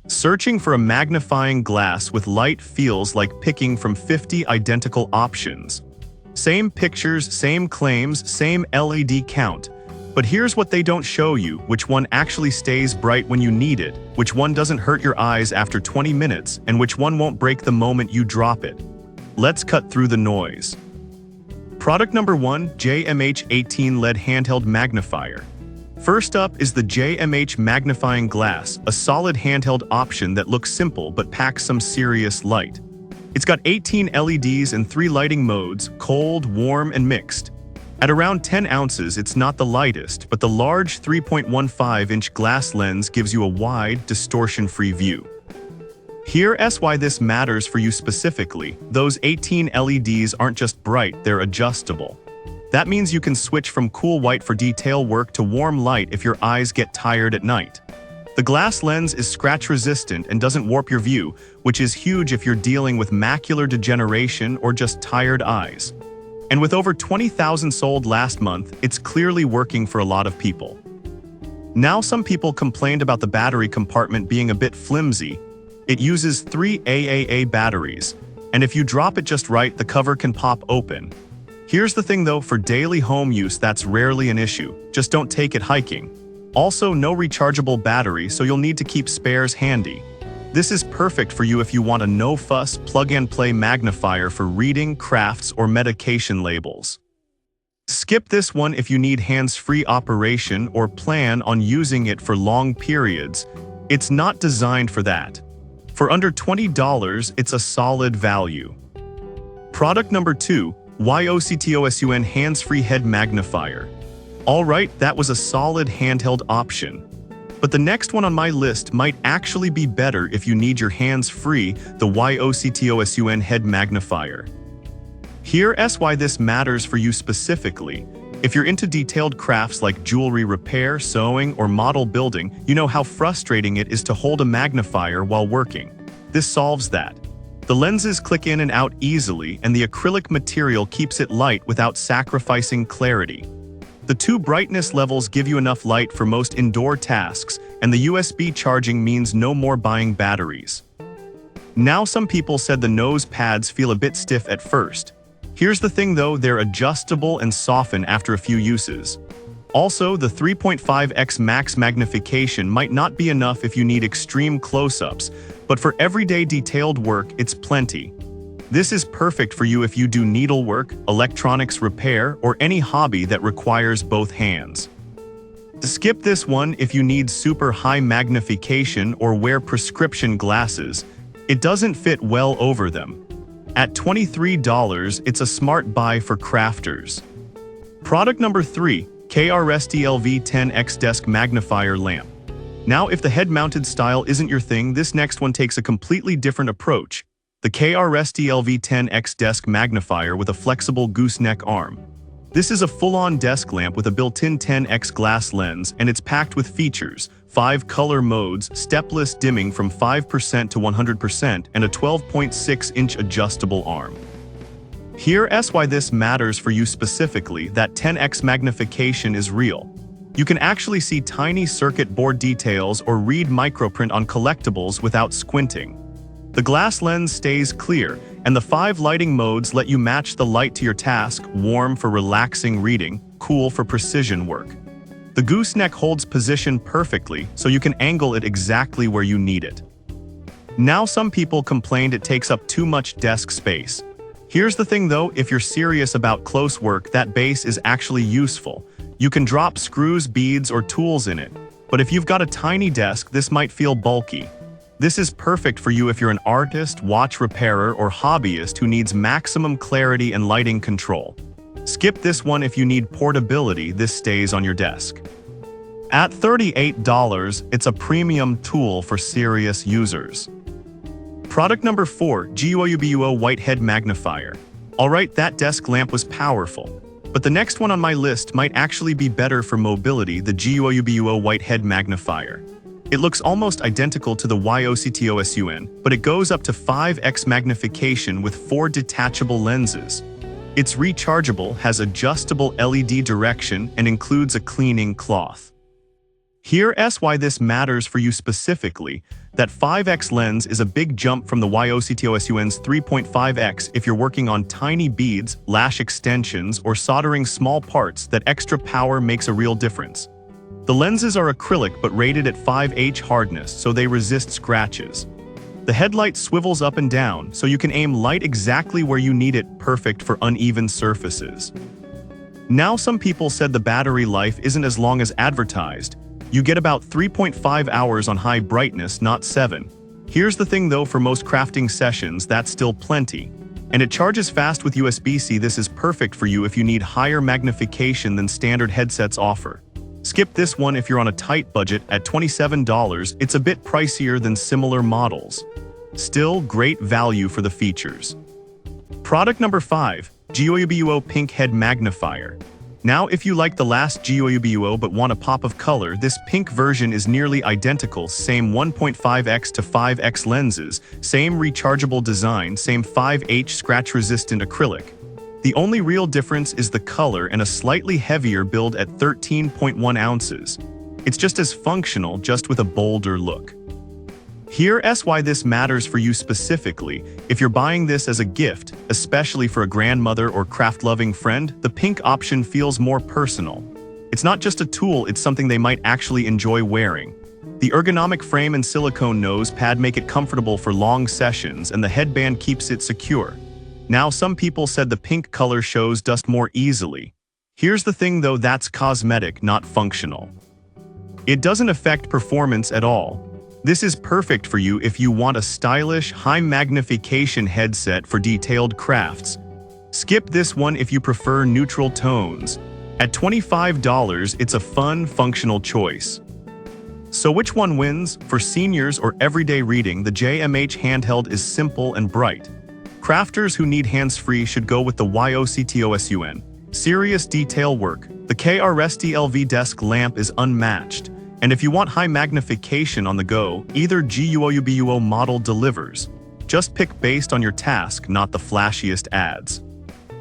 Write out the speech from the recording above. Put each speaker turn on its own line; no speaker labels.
Searching for a magnifying glass with light feels like picking from 50 identical options. Same pictures, same claims, same LED count. But here's what they don't show you: which one actually stays bright when you need it, which one doesn't hurt your eyes after 20 minutes, and which one won't break the moment you drop it. Let's cut through the noise. Product number 1, JMH18 LED Handheld Magnifier. First up is the JMH Magnifying Glass, a solid handheld option that looks simple but packs some serious light. It's got 18 LEDs and 3 lighting modes: cold, warm, and mixed. At around 10 ounces, it's not the lightest, but the large 3.15-inch glass lens gives you a wide, distortion-free view. Here's why this matters for you specifically. Those 18 LEDs aren't just bright, they're adjustable. That means you can switch from cool white for detail work to warm light if your eyes get tired at night. The glass lens is scratch-resistant and doesn't warp your view, which is huge if you're dealing with macular degeneration or just tired eyes. And with over 20,000 sold last month, it's clearly working for a lot of people. Now, some people complained about the battery compartment being a bit flimsy. It uses 3 AAA batteries, and if you drop it just right, the cover can pop open. Here's the thing though, for daily home use that's rarely an issue. Just don't take it hiking. Also, no rechargeable battery, so you'll need to keep spares handy. This is perfect for you if you want a no-fuss, plug-and-play magnifier for reading, crafts, or medication labels. Skip this one if you need hands-free operation or plan on using it for long periods. It's not designed for that. For under $20, it's a solid value. Product number 2, YOCTOSUN Hands-Free Head Magnifier. Alright, that was a solid handheld option. But the next one on my list might actually be better if you need your hands free: the YOCTOSUN Head Magnifier. Here's why this matters for you specifically. If you're into detailed crafts like jewelry repair, sewing, or model building, you know how frustrating it is to hold a magnifier while working. This solves that. The lenses click in and out easily, and the acrylic material keeps it light without sacrificing clarity. The 2 brightness levels give you enough light for most indoor tasks, and the USB charging means no more buying batteries. Now, some people said the nose pads feel a bit stiff at first. Here's the thing though, they're adjustable and soften after a few uses. Also, the 3.5x max magnification might not be enough if you need extreme close-ups, but for everyday detailed work, it's plenty. This is perfect for you if you do needlework, electronics repair, or any hobby that requires both hands. Skip this one if you need super high magnification or wear prescription glasses. It doesn't fit well over them. At $23, it's a smart buy for crafters. Product number 3, KRSTLV10X Desk Magnifier Lamp. Now, if the head-mounted style isn't your thing, this next one takes a completely different approach. The KRSTLV10X Desk Magnifier with a flexible gooseneck arm. This is a full-on desk lamp with a built-in 10x glass lens, and it's packed with features: 5 color modes, stepless dimming from 5% to 100%, and a 12.6-inch adjustable arm. Here's why this matters for you specifically: that 10x magnification is real. You can actually see tiny circuit board details or read microprint on collectibles without squinting. The glass lens stays clear, and the 5 lighting modes let you match the light to your task: warm for relaxing reading, cool for precision work. The gooseneck holds position perfectly, so you can angle it exactly where you need it. Now, some people complained it takes up too much desk space. Here's the thing though, if you're serious about close work, that base is actually useful. You can drop screws, beads, or tools in it. But if you've got a tiny desk, this might feel bulky. This is perfect for you if you're an artist, watch repairer, or hobbyist who needs maximum clarity and lighting control. Skip this one if you need portability. This stays on your desk. At $38, it's a premium tool for serious users. Product number 4, GUOUBUO White Head Magnifier. Alright, that desk lamp was powerful. But the next one on my list might actually be better for mobility: the GUOUBUO White Head Magnifier. It looks almost identical to the YOCTOSUN, but it goes up to 5x magnification with 4 detachable lenses. It's rechargeable, has adjustable LED direction, and includes a cleaning cloth. Here's why this matters for you specifically: That 5x lens is a big jump from the YOCTOSUN's 3.5x if you're working on tiny beads, lash extensions, or soldering small parts. That extra power makes a real difference. The lenses are acrylic but rated at 5H hardness, so they resist scratches. The headlight swivels up and down, so you can aim light exactly where you need it, perfect for uneven surfaces. Now, some people said the battery life isn't as long as advertised. You get about 3.5 hours on high brightness, not 7. Here's the thing though, for most crafting sessions, that's still plenty. And it charges fast with USB-C. This is perfect for you if you need higher magnification than standard headsets offer. Skip this one if you're on a tight budget. At $27, it's a bit pricier than similar models. Still, great value for the features. Product number 5, GOUBUO Pink Head Magnifier. Now, if you like the last GOUBUO but want a pop of color, this pink version is nearly identical. Same 1.5x to 5x lenses, same rechargeable design, same 5H scratch-resistant acrylic. The only real difference is the color and a slightly heavier build at 13.1 ounces. It's just as functional, just with a bolder look. Here's why this matters for you specifically. If you're buying this as a gift, especially for a grandmother or craft-loving friend, the pink option feels more personal. It's not just a tool, it's something they might actually enjoy wearing. The ergonomic frame and silicone nose pad make it comfortable for long sessions, and the headband keeps it secure. Now, some people said the pink color shows dust more easily. Here's the thing though, that's cosmetic, not functional. It doesn't affect performance at all. This is perfect for you if you want a stylish, high-magnification headset for detailed crafts. Skip this one if you prefer neutral tones. At $25, it's a fun, functional choice. So which one wins? For seniors or everyday reading, the JMH handheld is simple and bright. Crafters who need hands-free should go with the YOCTOSUN. Serious detail work. The KRST-LV desk lamp is unmatched. And if you want high magnification on the go, either GOUBUO model delivers. Just pick based on your task, not the flashiest ads.